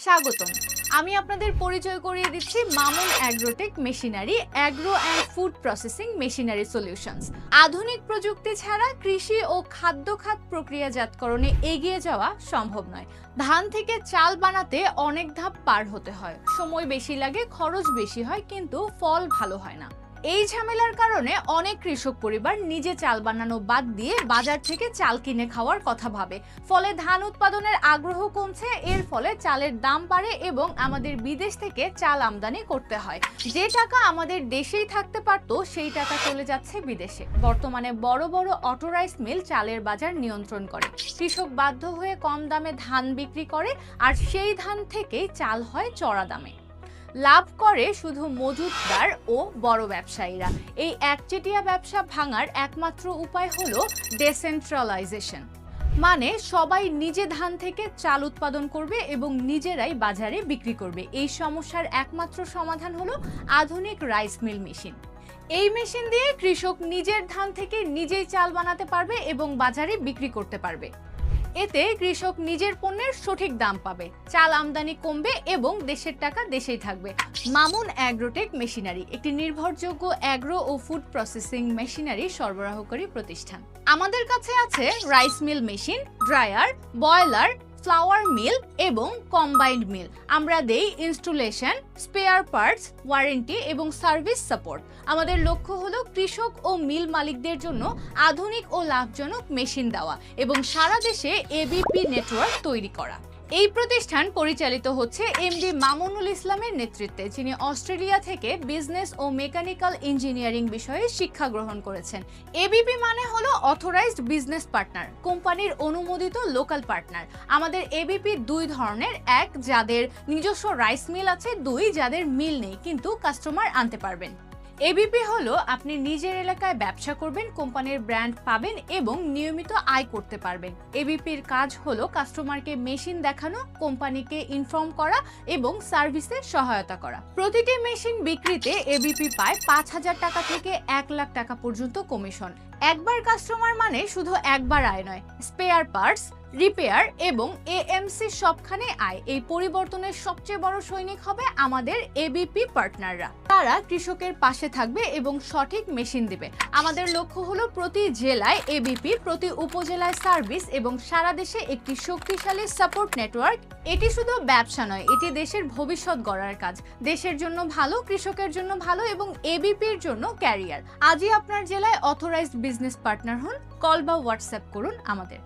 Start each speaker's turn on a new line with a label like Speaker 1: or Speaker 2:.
Speaker 1: স্বাগতম। আমি আপনাদের পরিচয় করিয়ে দিচ্ছি Mamun agrotech machinery agro and food processing machinery solutions. আধুনিক প্রযুক্তি ছাড়া কৃষি ও খাদ্য খাত প্রক্রিয়াজাতকরণে এগিয়ে যাওয়া সম্ভব নয়। ধান থেকে চাল বানাতে অনেক ধাপ পার হতে হয়, সময় বেশি লাগে, খরচ বেশি হয়, কিন্তু ফল ভালো হয় না। এই ঝামেলার কারণে অনেক কৃষক পরিবার নিজে চাল বানানো বাদ দিয়ে বাজার থেকে চাল কিনে খাওয়ার কথা ভাবে। ফলে ধান উৎপাদনের আগ্রহ কমছে, এর ফলে চালের দাম বাড়ে এবং আমাদের বিদেশ থেকে চাল আমদানি করতে হয়। যে টাকা আমাদের দেশেই থাকতে পারত সেই টাকা চলে যাচ্ছে বিদেশে। বর্তমানে বড় বড় অটো রাইস মিল চালের বাজার নিয়ন্ত্রণ করে। কৃষক বাধ্য হয়ে কম দামে ধান বিক্রি করে, আর সেই ধান থেকেই চাল হয় চড়া দামে। লাভ করে শুধু মজুতদার ও বড় ব্যবসায়ীরা। এই একচেটিয়া ব্যবসা ভাঙার একমাত্র উপায় হলো ডিসেন্ট্রালাইজেশন, মানে সবাই নিজে ধান থেকে চাল উৎপাদন করবে এবং নিজেরাই বাজারে বিক্রি করবে। এই সমস্যার একমাত্র সমাধান হলো আধুনিক রাইস মিল মেশিন। এই মেশিন দিয়ে কৃষক নিজের ধান থেকে নিজেই চাল বানাতে পারবে এবং বাজারে বিক্রি করতে পারবে। এতে কৃষক নিজের পণ্যের সঠিক দাম পাবে, চাল আমদানি কমবে এবং দেশের টাকা দেশেই থাকবে। মামুন অ্যাগ্রোটেক মেশিনারি একটি নির্ভরযোগ্য অ্যাগ্রো ও ফুড প্রসেসিং মেশিনারি সরবরাহকারী প্রতিষ্ঠান। আমাদের কাছে আছে rice mill machine, dryer, boiler, flour mill এবং কম্বাইন্ড মিল। আমরা দেই ইনস্টলেশন, স্পেয়ার পার্টস, ওয়ারেন্টি এবং সার্ভিস সাপোর্ট। আমাদের লক্ষ্য হলো কৃষক ও মিল মালিকদের জন্য আধুনিক ও লাভজনক মেশিন দেওয়া এবং সারা দেশে এবিপি নেটওয়ার্ক তৈরি করা। এই প্রতিষ্ঠান পরিচালিত হচ্ছে এমডি মামুনুল ইসলামের নেতৃত্বে, যিনি অস্ট্রেলিয়া থেকে বিজনেস ও মেকানিক্যাল ইঞ্জিনিয়ারিং বিষয়ে শিক্ষা গ্রহণ করেছেন। এবিপি মানে হলো অথরাইজড বিজনেস পার্টনার, কোম্পানির অনুমোদিত লোকাল পার্টনার। আমাদের এবিপি দুই ধরনের, এক যাদের নিজস্ব রাইস মিল আছে, দুই যাদের মিল নেই কিন্তু কাস্টমার আনতে পারবেন। এবিপি হলো আপনি নিজের এলাকায় ব্যবসা করবেন, কোম্পানির ব্র্যান্ড পাবেন এবং নিয়মিত আয় করতে পারবেন। এবিপির কাজ হলো কাস্টমারকে মেশিন দেখানো, কোম্পানিকে ইনফর্ম করা এবং সার্ভিসে সহায়তা করা। প্রতিটি মেশিন বিক্রিতে এবিপি পায় 5,000 টাকা থেকে 1 লাখ টাকা পর্যন্ত কমিশন। একবার কাস্টমার মানে শুধু একবার আয় নয়, স্পেয়ার পার্টস, রিপেয়ার এবং এএমসি সবখানে আয়। এই পরিবর্তনের সবচেয়ে বড় সৈনিক হবে আমাদের এবিপি পার্টনাররা। তারা কৃষকের পাশে থাকবে এবং সঠিক মেশিন দিবে। আমাদের লক্ষ্য হলো প্রতি জেলায় এবিপি, প্রতি উপজেলায় সার্ভিস এবং সারা দেশে একটি শক্তিশালী সাপোর্ট নেটওয়ার্ক। এটি শুধু ব্যবসা নয়, এটি দেশের ভবিষ্যৎ গড়ার কাজ। দেশের জন্য ভালো, কৃষকের জন্য ভালো এবং এবিপির জন্য ক্যারিয়ার। আজই আপনার জেলায় অথরাইজড বিজনেস পার্টনার হন। কল বা হোয়াটসঅ্যাপ করুন আমাদের।